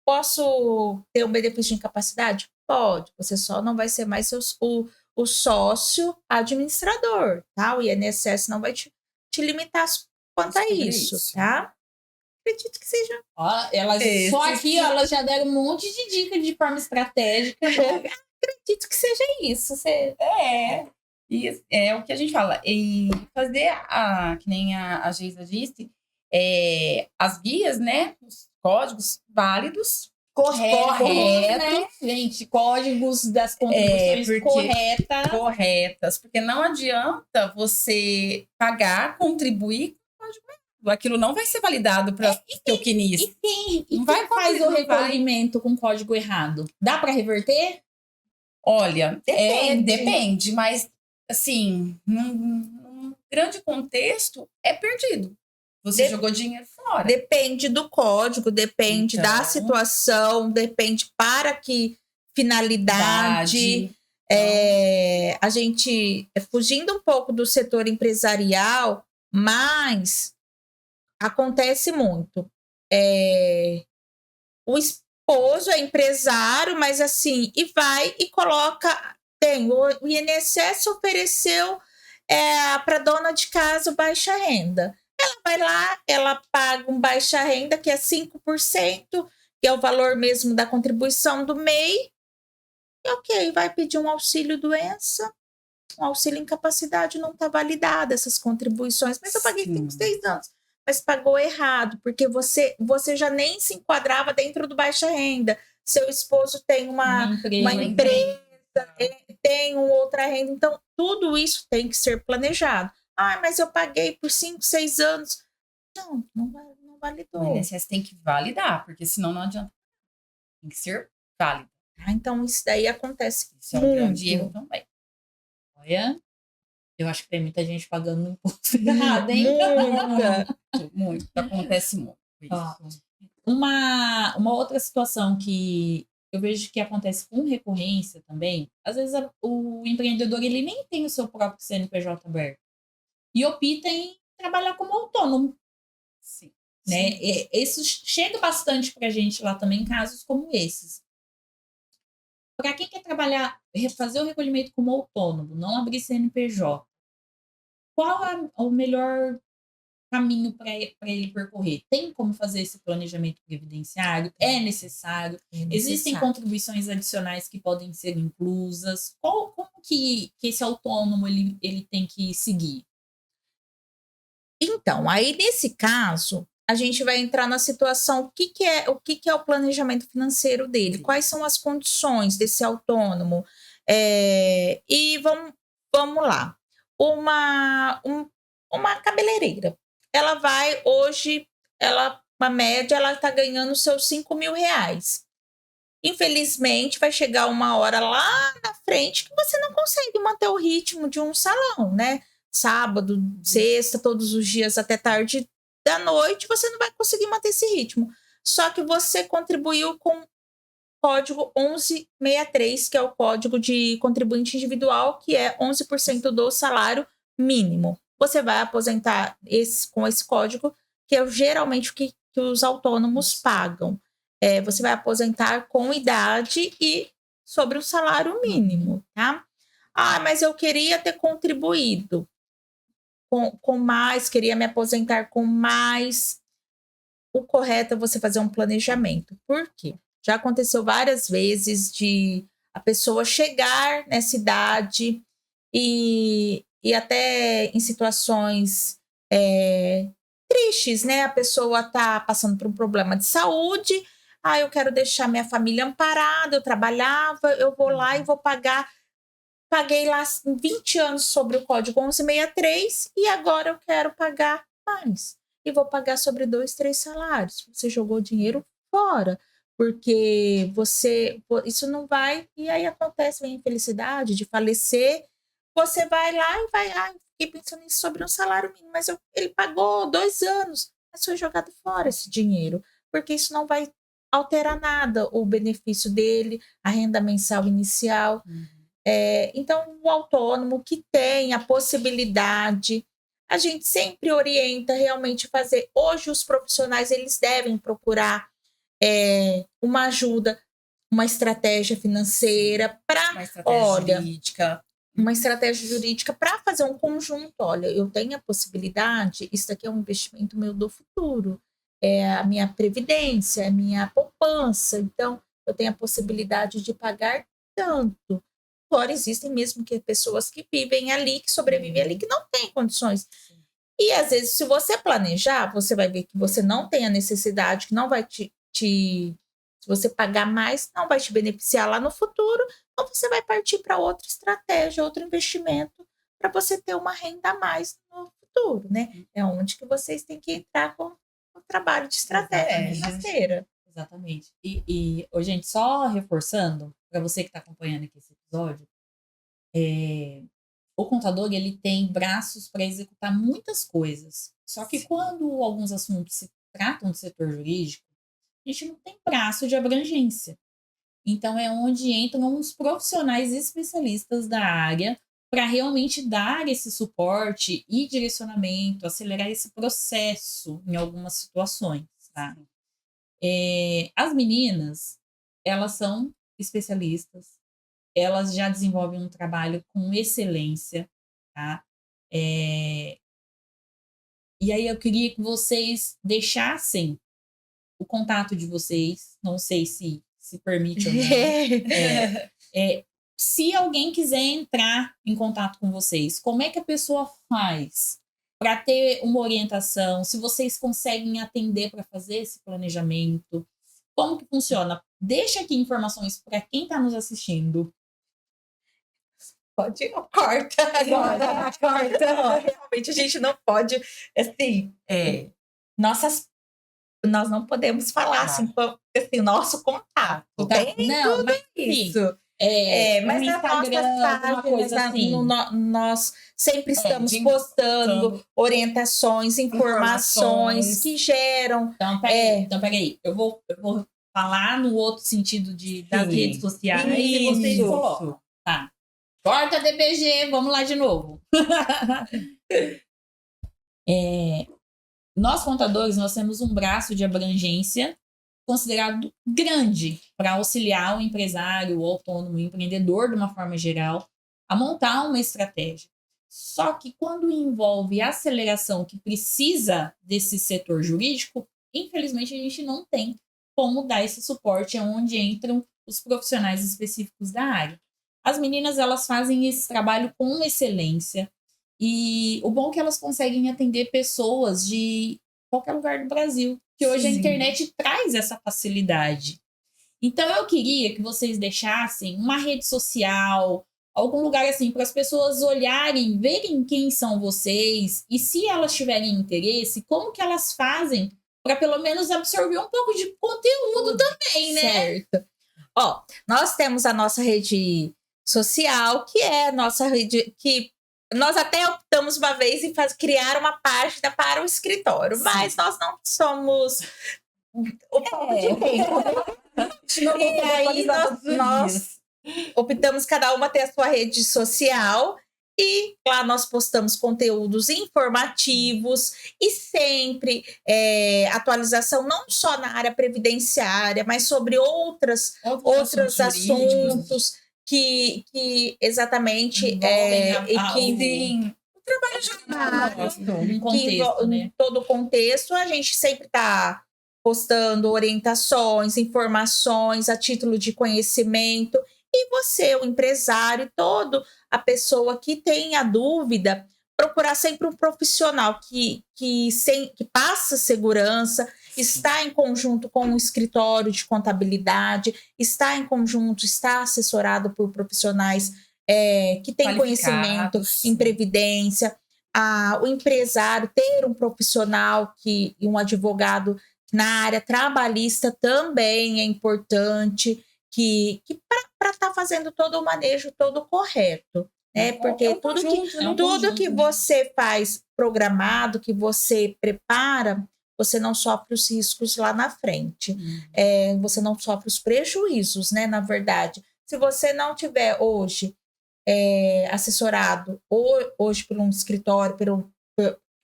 Posso ter um benefício de incapacidade? Pode. Você só não vai ser mais o sócio administrador, tá? O INSS não vai te limitar quanto a isso, tá? Acredito que seja. Só aqui, elas já deram um monte de dicas de forma estratégica. Acredito que seja isso. E é o que a gente fala. E fazer, que nem a Geisa disse, as guias, né? Os códigos válidos. Corretos, né? Gente, códigos das contribuições corretas, porque não adianta você pagar, contribuir com código errado. Aquilo não vai ser validado para o teu quinista. E quem faz o recolhimento com código errado? Dá para reverter? Olha, depende, mas assim, num grande contexto, é perdido. Você jogou dinheiro fora. Depende do código, depende da situação, depende para que finalidade. A gente fugindo um pouco do setor empresarial, mas acontece muito. esposo é empresário, mas assim, e vai e coloca. Tem, o INSS ofereceu para dona de casa o baixa renda. Ela vai lá, ela paga um baixa renda, que é 5%, que é o valor mesmo da contribuição do MEI, e ok, vai pedir um auxílio doença, um auxílio incapacidade, não está validado essas contribuições, mas eu paguei 5, 6 anos. Mas pagou errado, porque você já nem se enquadrava dentro do baixa renda. Seu esposo tem uma empresa, tem outra renda. Então, tudo isso tem que ser planejado. Ah, mas eu paguei por 5, 6 anos. Não validou. O INSS tem que validar, porque senão não adianta. Tem que ser válido. Então, isso daí acontece. Isso é um grande erro também. Olha, eu acho que tem muita gente pagando imposto errado, hein? Muito. Acontece muito. Uma outra situação que eu vejo que acontece com recorrência também, às vezes o empreendedor ele nem tem o seu próprio CNPJ aberto e opta em trabalhar como autônomo. Sim. Né? Isso chega bastante para a gente lá também, casos como esses. Para quem quer trabalhar, fazer o recolhimento como autônomo, não abrir CNPJ, qual é o melhor caminho para ele percorrer? Tem como fazer esse planejamento previdenciário? É necessário? Existem contribuições adicionais que podem ser inclusas? Como que esse autônomo ele tem que seguir? Então, aí nesse caso, a gente vai entrar na situação, o que é o planejamento financeiro dele, quais são as condições desse autônomo, e vamos lá, uma cabeleireira, ela vai hoje, uma média, ela está ganhando seus 5 mil reais, infelizmente vai chegar uma hora lá na frente que você não consegue manter o ritmo de um salão, né? Sábado, sexta, todos os dias até tarde da noite, você não vai conseguir manter esse ritmo. Só que você contribuiu com o código 1163, que é o código de contribuinte individual, que é 11% do salário mínimo. Você vai aposentar com esse código, que é geralmente o que os autônomos pagam. Você vai aposentar com idade e sobre o salário mínimo, tá? Ah, mas eu queria ter contribuído com mais, queria me aposentar com mais. O correto é você fazer um planejamento. Por quê? Já aconteceu várias vezes de a pessoa chegar nessa idade e até em situações tristes, né? A pessoa está passando por um problema de saúde. Ah, eu quero deixar minha família amparada, eu trabalhava, eu vou lá e vou pagar. Paguei lá 20 anos sobre o código 1163 e agora eu quero pagar mais. E vou pagar sobre 2, 3 salários. Você jogou dinheiro fora, porque isso não vai. E aí acontece a infelicidade de falecer. Você vai lá e vai. Fiquei pensando nisso sobre um salário mínimo, mas ele pagou 2 anos. Mas foi jogado fora esse dinheiro, porque isso não vai alterar nada o benefício dele, a renda mensal inicial. Então, o autônomo que tem a possibilidade, a gente sempre orienta realmente fazer. Hoje, os profissionais eles devem procurar uma ajuda, uma estratégia financeira para, uma estratégia jurídica para fazer um conjunto. Olha, eu tenho a possibilidade, isso aqui é um investimento meu do futuro, é a minha previdência, é a minha poupança, então eu tenho a possibilidade de pagar tanto. Agora existem mesmo pessoas que vivem ali, que sobrevivem ali, que não têm condições. E às vezes, se você planejar, você vai ver que você não tem a necessidade, que não vai se você pagar mais, não vai te beneficiar lá no futuro, ou você vai partir para outra estratégia, outro investimento, para você ter uma renda a mais no futuro, né? É onde que vocês têm que entrar com o trabalho de estratégia financeira. Exatamente. E gente, só reforçando, para você que está acompanhando aqui esse episódio, o contador ele tem braços para executar muitas coisas. Só que quando alguns assuntos se tratam do setor jurídico, a gente não tem braço de abrangência. Então, é onde entram os profissionais especialistas da área para realmente dar esse suporte e direcionamento, acelerar esse processo em algumas situações, tá? As meninas, elas são especialistas, elas já desenvolvem um trabalho com excelência, tá? E aí eu queria que vocês deixassem o contato de vocês, não sei se permite ou não. Se alguém quiser entrar em contato com vocês, como é que a pessoa faz para ter uma orientação? Se vocês conseguem atender para fazer esse planejamento, como que funciona? Deixa aqui informações para quem está nos assistindo. Corta. Realmente a gente não pode, assim, nós não podemos falar assim, nosso contato. Tem não, tudo mas isso. Mas no nas nossas páginas, assim. nós sempre estamos postando orientações, informações que geram. Então, peraí. Eu vou falar no outro sentido das redes sociais e vocês colocam. Tá. Corta DPG, vamos lá de novo. Nós, contadores, nós temos um braço de abrangência considerado grande para auxiliar o empresário, o autônomo, o empreendedor, de uma forma geral, a montar uma estratégia. Só que quando envolve a aceleração que precisa desse setor jurídico, infelizmente a gente não tem como dar esse suporte, onde entram os profissionais específicos da área. As meninas, elas fazem esse trabalho com excelência, e o bom é que elas conseguem atender pessoas de qualquer lugar do Brasil, que hoje a internet traz essa facilidade. Então, eu queria que vocês deixassem uma rede social, algum lugar assim, para as pessoas olharem, verem quem são vocês, e se elas tiverem interesse, como que elas fazem para pelo menos absorver um pouco de conteúdo também, né? Certo. Nós temos a nossa rede social, que é a nossa rede, que nós até optamos uma vez em criar uma página para o escritório, mas nós não somos o pouco de tempo. E aí nós optamos cada uma ter a sua rede social, e lá nós postamos conteúdos informativos e sempre atualização não só na área previdenciária, mas sobre outros assuntos que exatamente o trabalho em contexto, né? Todo o contexto, a gente sempre está postando orientações, informações a título de conhecimento. E você, o empresário, a pessoa que tem a dúvida, procurar sempre um profissional que passa segurança, está em conjunto com o escritório de contabilidade, está assessorado por profissionais que têm conhecimento em previdência. O empresário ter um profissional e um advogado na área trabalhista também é importante, que para estar fazendo todo o manejo todo correto, né? Porque tudo que você faz programado, que você prepara, você não sofre os riscos lá na frente. Você não sofre os prejuízos, né? Na verdade, se você não tiver hoje assessorado hoje por um escritório, pelo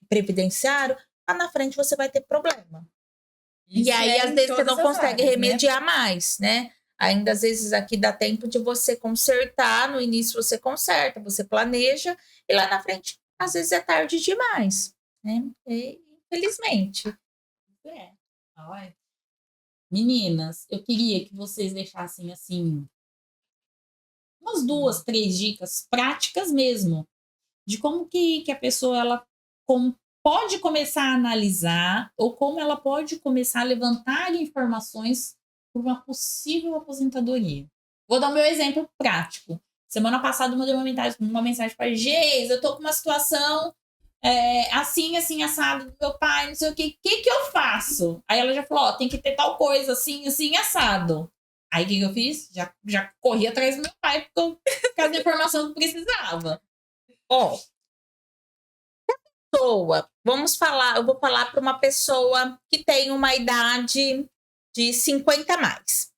previdenciário, lá na frente você vai ter problema. Isso, e aí, às vezes, você não consegue remediar mais, né? Ainda, às vezes, aqui dá tempo de você consertar. No início, você conserta, você planeja. E lá na frente, às vezes, é tarde demais, né? Infelizmente. Meninas, eu queria que vocês deixassem, assim, umas 2, 3 dicas práticas mesmo, de como que a pessoa pode começar a analisar, ou como ela pode começar a levantar informações por uma possível aposentadoria. Vou dar o meu exemplo prático. Semana passada eu mandei uma mensagem para a Geis, eu tô com uma situação assim, assado do meu pai, não sei o que eu faço? Aí ela já falou, tem que ter tal coisa, assim, assado. Aí o que eu fiz? Já corri atrás do meu pai, por causa da informação que precisava. Eu vou falar para uma pessoa que tem uma idade de 50 a mais.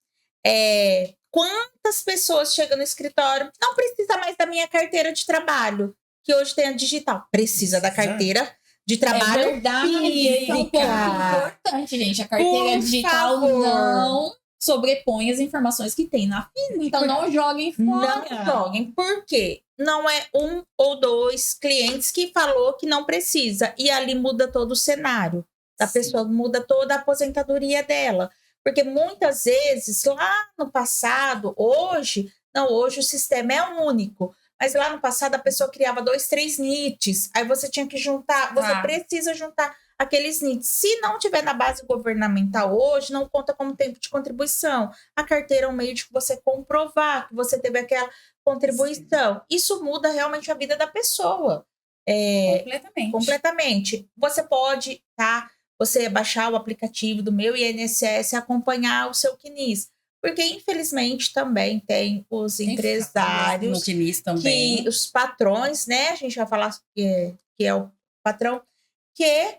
Quantas pessoas chegam no escritório? Não precisa mais da minha carteira de trabalho, que hoje tem a digital. Precisa da carteira de trabalho É verdade, esse é um ponto importante, gente. A carteira Por digital favor. não sobrepõe as informações que tem na física. Então, não joguem fora. Não joguem. Por quê? Não é um ou dois clientes que falou que não precisa. E ali muda todo o cenário. A Sim. pessoa muda toda a aposentadoria dela. Porque muitas vezes, lá no passado, hoje o sistema é único. Mas lá no passado a pessoa criava 2, 3 NITs. Aí você tinha que juntar, você precisa juntar aqueles NITs. Se não tiver na base governamental hoje, não conta como tempo de contribuição. A carteira é um meio de você comprovar que você teve aquela contribuição. Sim. Isso muda realmente a vida da pessoa. Completamente. Você pode, tá? Você baixar o aplicativo do Meu INSS e acompanhar o seu CNIS. Porque, infelizmente, também tem os empresários, no CNIS também. que os patrões, né? A gente vai falar que é o patrão, que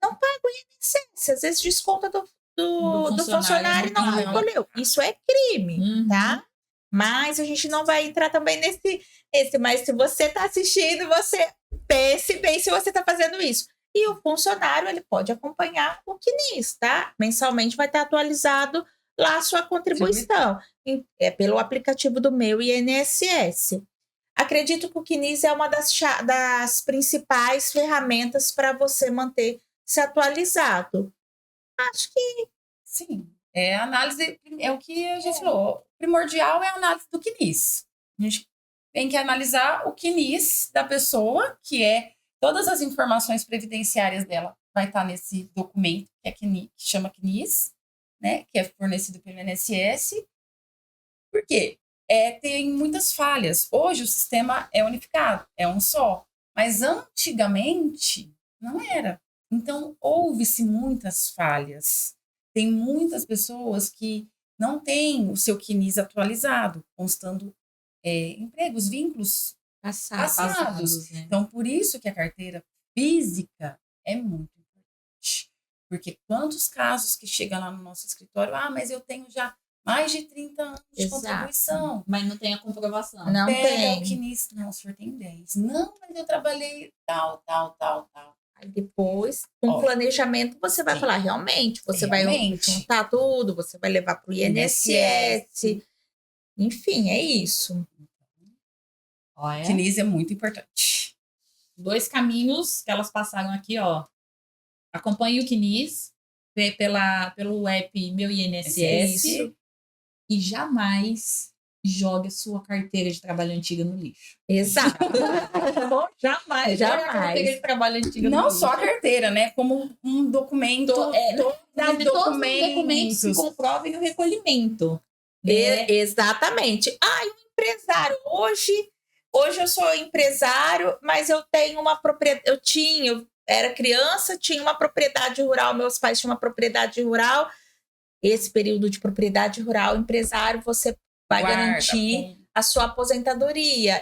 não paga o INSS. Às vezes desconta do funcionário e não recolheu. Isso é crime, tá? Mas a gente não vai entrar também nesse. Mas se você está assistindo, você pense bem se você está fazendo isso. E o funcionário, ele pode acompanhar o CNIS, tá? Mensalmente vai estar atualizado lá a sua contribuição. É pelo aplicativo do Meu INSS. Acredito que o CNIS é uma das principais ferramentas para você manter-se atualizado. Acho que sim. Análise, é o que a gente falou. O primordial é a análise do CNIS. A gente tem que analisar o CNIS da pessoa, que é todas as informações previdenciárias dela vai estar nesse documento, que chama CNIS, né, que é fornecido pelo INSS. Por quê? Tem muitas falhas. Hoje o sistema é unificado, é um só. Mas antigamente não era. Então, houve-se muitas falhas. Tem muitas pessoas que não têm o seu CNIS atualizado, constando empregos, vínculos passados. Né? Então, por isso que a carteira física é muito importante. Porque quantos casos que chegam lá no nosso escritório, mas eu tenho já mais de 30 anos de contribuição. Mas não tem a comprovação. Não tem. O CNIS, não, o senhor tem 10. Não, mas eu trabalhei tal. Aí depois, com planejamento, você vai falar, realmente, você vai juntar tudo, você vai levar para o INSS. Enfim, é isso. Olha. CNIS é muito importante. 2 caminhos que elas passaram aqui, ó. Acompanhe o CNIS pelo app Meu INSS e jamais jogue a sua carteira de trabalho antiga no lixo. Exato. Jamais. Jogue a carteira de trabalho antiga no lixo. Não só a carteira, né? Como um documento. Todos os documentos que comprovem o recolhimento. Exatamente. Um empresário. Hoje eu sou empresário, mas eu tenho uma propriedade. Eu era criança, tinha uma propriedade rural, meus pais tinham uma propriedade rural. Esse período de propriedade rural, empresário, você vai garantir a sua aposentadoria.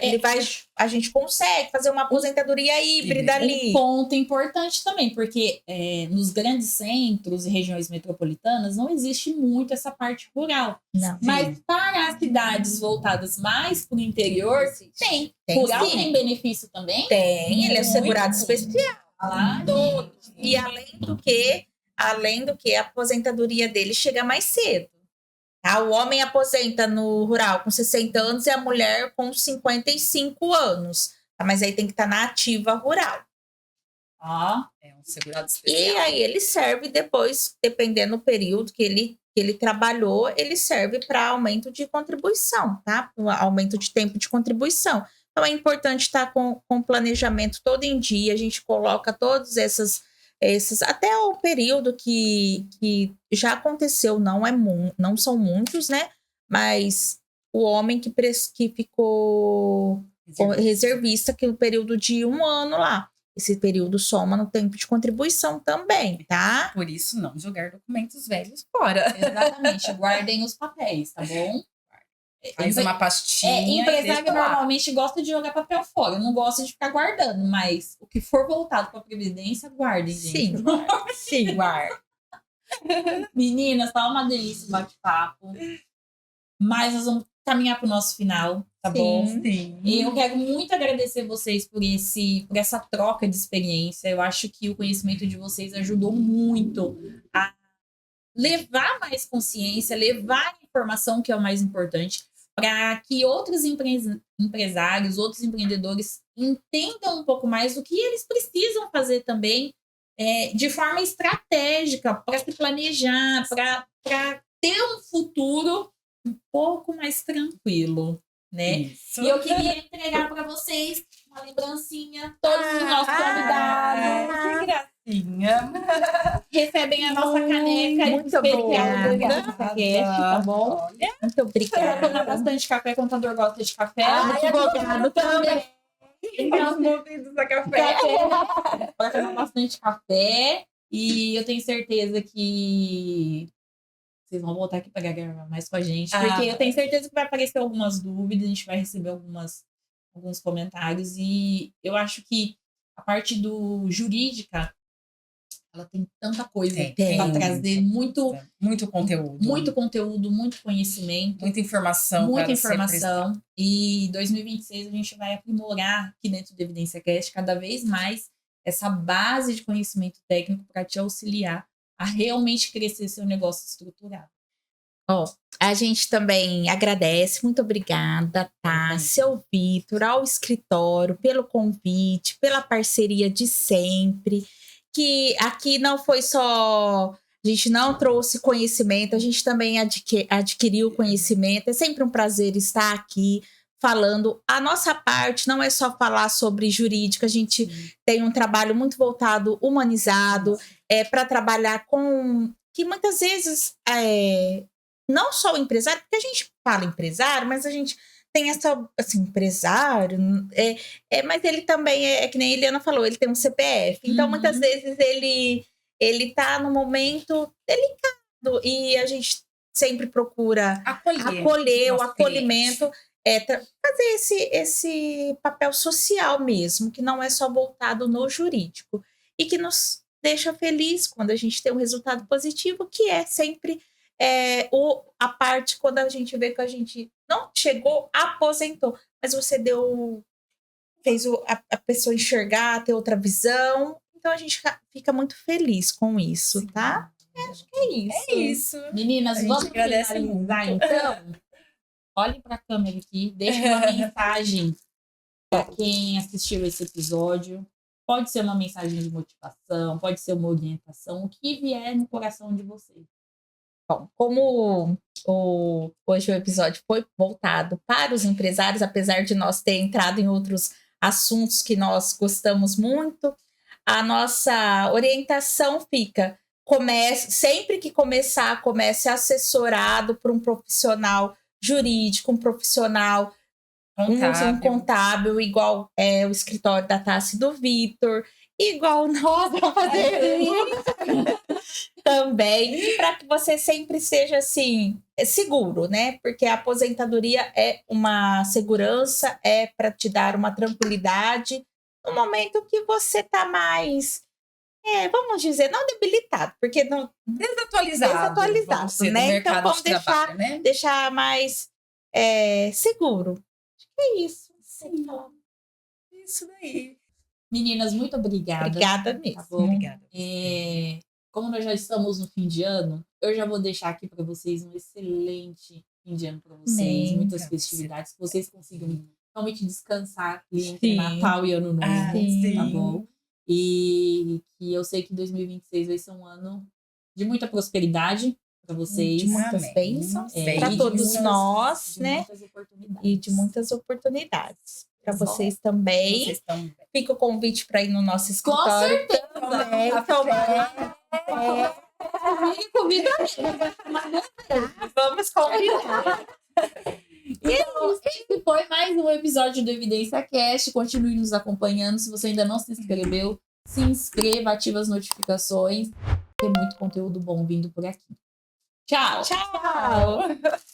A gente consegue fazer uma aposentadoria híbrida ali. Um ponto importante também, porque nos grandes centros e regiões metropolitanas não existe muito essa parte rural. Não. Mas para as cidades voltadas mais para o interior, tem. Rural sim. Tem benefício também? Tem, ele é segurado especial. E além do que a aposentadoria dele chega mais cedo. Tá? O homem aposenta no rural com 60 anos e a mulher com 55 anos. Tá? Mas aí tem que estar na ativa rural. É um segurado especial. E aí ele serve depois, dependendo do período que ele trabalhou, ele serve para aumento de contribuição, tá? Aumento de tempo de contribuição. Então é importante estar com o planejamento todo em dia. A gente coloca todos esses até o período que já aconteceu, não são muitos, né? Mas o homem que ficou reservista, que é o período de 1 ano lá. Esse período soma no tempo de contribuição também, tá? Por isso, não jogar documentos velhos fora. Exatamente. Guardem os papéis, tá bom? Faz uma pastinha. Empresário normalmente gosta de jogar papel fora. Eu não gosto de ficar guardando, mas o que for voltado para a Previdência, guardem, gente. Sim, guarda. Meninas, tá uma delícia o bate-papo. Mas nós vamos caminhar para o nosso final, tá bom? Sim. E eu quero muito agradecer vocês por essa troca de experiência. Eu acho que o conhecimento de vocês ajudou muito a levar mais consciência, levar informação, que é o mais importante, para que outros empresários, outros empreendedores entendam um pouco mais o que eles precisam fazer também de forma estratégica, para se planejar, para ter um futuro um pouco mais tranquilo, né? Isso. E eu queria entregar para vocês uma lembrancinha, todos os nossos convidados. Que gracinha. Recebem a nossa caneca Muito especial do obrigada. Evidência Cast, tá bom? Muito Pra obrigada. tomar bastante café, contador gosta de café. Advogado também. Então, Os movidos a café. para tomar bastante café. E eu tenho certeza que vocês vão voltar aqui para gravar mais com a gente. Porque eu tenho certeza que vai aparecer algumas dúvidas, a gente vai receber alguns comentários. E eu acho que a parte jurídica, ela tem tanta coisa para trazer, muito conteúdo. muito conteúdo, muito conhecimento. Muita informação. Muita informação. E em 2026 a gente vai aprimorar aqui dentro do Evidência Cast cada vez mais essa base de conhecimento técnico para te auxiliar a realmente crescer seu negócio estruturado. A gente também agradece, muito obrigada, Tássia, ao Vitor, ao escritório, pelo convite, pela parceria de sempre, que aqui não foi só, a gente não trouxe conhecimento, a gente também adquiriu conhecimento, é sempre um prazer estar aqui falando. A nossa parte não é só falar sobre jurídica, a gente tem um trabalho muito voltado, humanizado, para trabalhar com, que muitas vezes não só o empresário, porque a gente fala empresário, mas a gente tem essa, assim, empresário, mas ele também que nem a Eliana falou, ele tem um CPF, então muitas vezes ele tá num momento delicado e a gente sempre procura acolher o acolhimento, fazer esse papel social mesmo, que não é só voltado no jurídico e que nos deixa feliz quando a gente tem um resultado positivo, que é sempre a parte quando a gente vê que a gente não chegou, aposentou, mas você fez a pessoa enxergar, ter outra visão, então a gente fica muito feliz com isso, tá? Acho que é isso. É isso. Meninas, vamos agradece finalizar então? Olhem para a câmera aqui, deixem uma mensagem para quem assistiu esse episódio. Pode ser uma mensagem de motivação, pode ser uma orientação, o que vier no coração de vocês. Bom, como hoje o episódio foi voltado para os empresários, apesar de nós ter entrado em outros assuntos que nós gostamos muito, a nossa orientação fica, sempre que comece assessorado por um profissional jurídico, um profissional contábil, igual o escritório da Tássia e do Vitor, igual nós vamos fazer isso também, para que você sempre seja assim, seguro, né? Porque a aposentadoria é uma segurança, para te dar uma tranquilidade no momento que você está mais, vamos dizer, não debilitado, porque não desatualizado, né? Então vamos deixar mais seguro. Acho que é isso. Sim. Isso daí. Meninas, muito obrigada. Obrigada mesmo. Tá bom? Obrigada. Como nós já estamos no fim de ano, eu já vou deixar aqui para vocês um excelente fim de ano para vocês. Muitas festividades, que vocês consigam realmente descansar entre Natal e Ano Novo. Tá bom? E que eu sei que 2026 vai ser um ano de muita prosperidade para vocês. De muitas bênçãos para todos nós, né? E de muitas oportunidades. Para vocês também. Fica o convite para ir no nosso escritório. Com certeza. Convida Vamos convidar. Esse foi mais um episódio do Evidência Cast. Continue nos acompanhando. Se você ainda não se inscreveu, se inscreva, ativa as notificações. Tem muito conteúdo bom vindo por aqui. Tchau! Tchau!